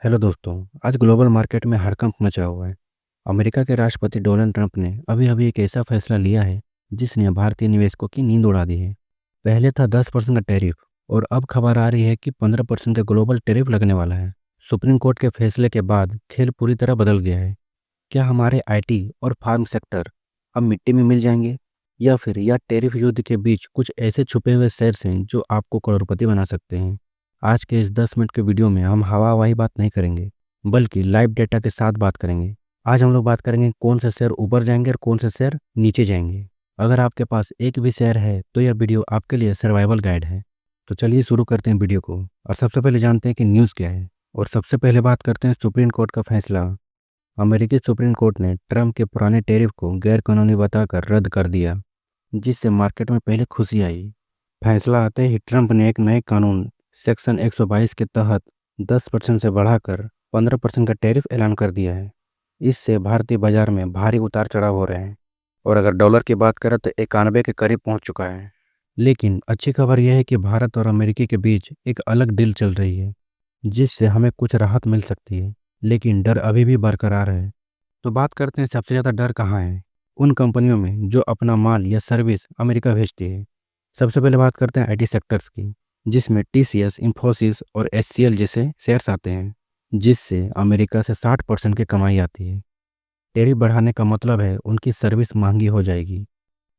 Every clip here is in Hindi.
हेलो दोस्तों। आज ग्लोबल मार्केट में हड़कंप मचा हुआ है। अमेरिका के राष्ट्रपति डोनाल्ड ट्रंप ने अभी अभी एक ऐसा फैसला लिया है जिसने भारतीय निवेशकों की नींद उड़ा दी है। पहले था 10% का टैरिफ और अब खबर आ रही है कि 15% का ग्लोबल टैरिफ लगने वाला है। सुप्रीम कोर्ट के फैसले के बाद खेल पूरी तरह बदल गया है। क्या हमारे आईटी और फार्म सेक्टर अब मिट्टी में मिल जाएंगे, या फिर यह टैरिफ युद्ध के बीच कुछ ऐसे छुपे हुए शेयर्स हैं जो आपको करोड़पति बना सकते हैं? आज के इस 10 मिनट के वीडियो में हम हवाई बात नहीं करेंगे, बल्कि लाइव डेटा के साथ बात करेंगे। आज हम लोग बात करेंगे कौन से शेयर ऊपर जाएंगे और कौन से शेयर नीचे जाएंगे। अगर आपके पास एक भी शेयर है तो यह वीडियो आपके लिए सर्वाइवल गाइड है। तो चलिए शुरू करते हैं वीडियो को, और सबसे पहले जानते हैं कि न्यूज़ क्या है। और सबसे पहले बात करते हैं सुप्रीम कोर्ट का फैसला। अमेरिकी सुप्रीम कोर्ट ने ट्रंप के पुराने टैरिफ को गैर कानूनी बताकर रद्द कर दिया, जिससे मार्केट में पहले खुशी आई। फैसला आते ही ट्रंप ने एक नए कानून सेक्शन 122 के तहत 10% से बढ़ाकर 15% का टैरिफ ऐलान कर दिया है। इससे भारतीय बाजार में भारी उतार चढ़ाव हो रहे हैं, और अगर डॉलर की बात करें तो 91 के करीब पहुंच चुका है। लेकिन अच्छी खबर यह है कि भारत और अमेरिका के बीच एक अलग डील चल रही है, जिससे हमें कुछ राहत मिल सकती है, लेकिन डर अभी भी बरकरार है। तो बात करते हैं सबसे ज़्यादा डर कहाँ है। उन कंपनियों में जो अपना माल या सर्विस अमेरिका भेजती है। सबसे पहले बात करते हैं आईटी सेक्टर्स की, जिसमें टीसीएस, इंफोसिस और एचसीएल जैसे शेयर्स आते हैं, जिससे अमेरिका से 60% की कमाई आती है। टैरिफ बढ़ाने का मतलब है उनकी सर्विस महंगी हो जाएगी।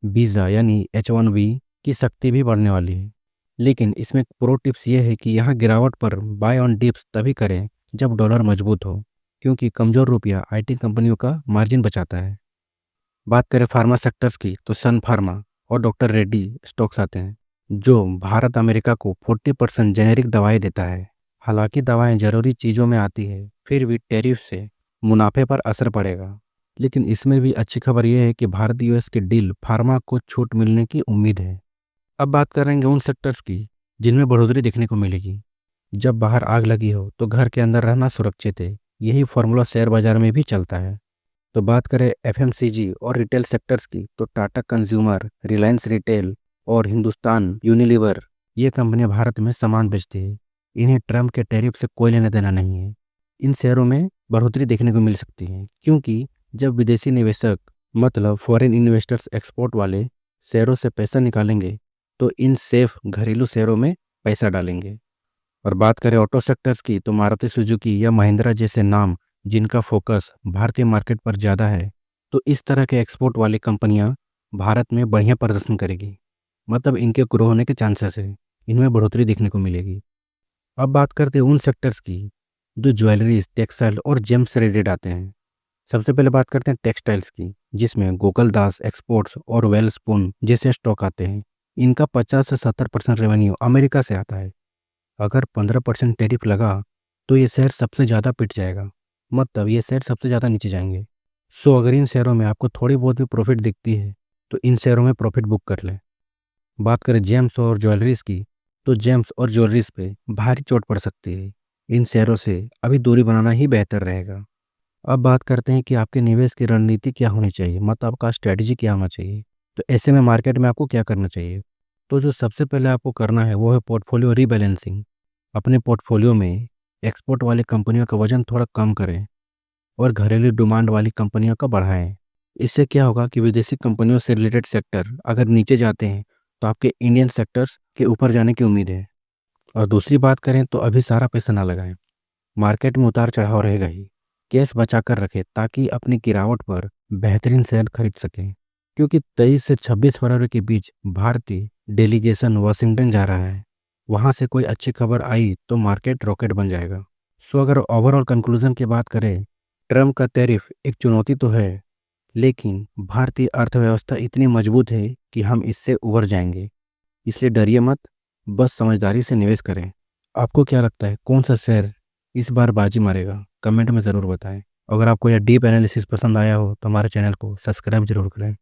वीज़ा यानी H1B की शक्ति भी बढ़ने वाली है। लेकिन इसमें प्रो टिप्स ये है कि यहाँ गिरावट पर बाय ऑन डिप्स तभी करें जब डॉलर मजबूत हो, क्योंकि कमज़ोर रुपया आईटी कंपनियों का मार्जिन बचाता है। बात करें फार्मा सेक्टर्स की तो सन फार्मा और डॉक्टर रेड्डी स्टॉक्स आते हैं, जो भारत अमेरिका को 40% जेनेरिक दवाएं देता है। हालांकि दवाएं जरूरी चीज़ों में आती है, फिर भी टैरिफ से मुनाफे पर असर पड़ेगा। लेकिन इसमें भी अच्छी खबर यह है कि भारत यूएस के डील फार्मा को छूट मिलने की उम्मीद है। अब बात करेंगे उन सेक्टर्स की जिनमें बढ़ोतरी देखने को मिलेगी। जब बाहर आग लगी हो तो घर के अंदर रहना सुरक्षित है, यही फॉर्मूला शेयर बाजार में भी चलता है। तो बात करें एफएमसीजी और रिटेल सेक्टर्स की तो टाटा कंज्यूमर, रिलायंस रिटेल और हिंदुस्तान यूनिलीवर, ये कंपनियां भारत में सामान बेचती है। इन्हें ट्रंप के टैरिफ से कोई लेना देना नहीं है। इन शेयरों में बढ़ोतरी देखने को मिल सकती है, क्योंकि जब विदेशी निवेशक मतलब फॉरेन इन्वेस्टर्स एक्सपोर्ट वाले शेयरों से पैसा निकालेंगे तो इन सेफ घरेलू शेयरों में पैसा डालेंगे। और बात करें ऑटो सेक्टर्स की तो मारुति सुजुकी या महिंद्रा जैसे नाम जिनका फोकस भारतीय मार्केट पर ज़्यादा है, तो इस तरह के एक्सपोर्ट वाली कंपनियां भारत में बढ़िया प्रदर्शन करेगी। मतलब इनके ग्रो होने के चांसेस है, इनमें बढ़ोतरी देखने को मिलेगी। अब बात करते हैं उन सेक्टर्स की जो ज्वेलरीज, टेक्सटाइल और जेम्स से रिलेटेड आते हैं। सबसे पहले बात करते हैं टेक्सटाइल्स की, जिसमें गोकुलदास एक्सपोर्ट्स और वेलस्पून जैसे स्टॉक आते हैं। इनका 50 से 70% रेवेन्यू अमेरिका से आता है। अगर 15% टैरिफ लगा तो ये शेयर सबसे ज़्यादा पिट जाएगा, मतलब ये शेयर सबसे ज़्यादा नीचे जाएंगे। सो अगर इन शेयरों में आपको थोड़ी बहुत भी प्रॉफिट दिखती है तो इन शेयरों में प्रॉफिट बुक कर लें। बात करें जेम्स और ज्वेलरीज की तो जेम्स और ज्वेलरीज पे भारी चोट पड़ सकती है। इन शेयरों से अभी दूरी बनाना ही बेहतर रहेगा। अब बात करते हैं कि आपके निवेश की रणनीति क्या होनी चाहिए, मतलब आपका स्ट्रैटेजी क्या होना चाहिए। तो ऐसे में मार्केट में आपको क्या करना चाहिए? तो जो सबसे पहले आपको करना है वो है पोर्टफोलियो रीबैलेंसिंग। अपने पोर्टफोलियो में एक्सपोर्ट वाली कंपनियों का वजन थोड़ा कम करें और घरेलू डिमांड वाली कंपनियों का बढ़ाएं। इससे क्या होगा कि विदेशी कंपनियों से रिलेटेड सेक्टर अगर नीचे जाते हैं तो आपके इंडियन सेक्टर्स के ऊपर जाने की उम्मीद है। और दूसरी बात करें तो अभी सारा पैसा ना लगाएं, मार्केट में उतार चढ़ाव रहेगा ही। कैश बचा कर रखें ताकि अपनी गिरावट पर बेहतरीन शेयर खरीद सकें, क्योंकि 23 से 26 फरवरी के बीच भारतीय डेलीगेशन वाशिंगटन जा रहा है। वहाँ से कोई अच्छी खबर आई तो मार्केट रॉकेट बन जाएगा। सो अगर ओवरऑल कंक्लूजन की बात करें, ट्रम्प का टैरिफ एक चुनौती तो है, लेकिन भारतीय अर्थव्यवस्था इतनी मजबूत है कि हम इससे उबर जाएंगे। इसलिए डरिए मत, बस समझदारी से निवेश करें। आपको क्या लगता है कौन सा शेयर इस बार बाजी मारेगा? कमेंट में ज़रूर बताएं। अगर आपको यह डीप एनालिसिस पसंद आया हो तो हमारे चैनल को सब्सक्राइब जरूर करें।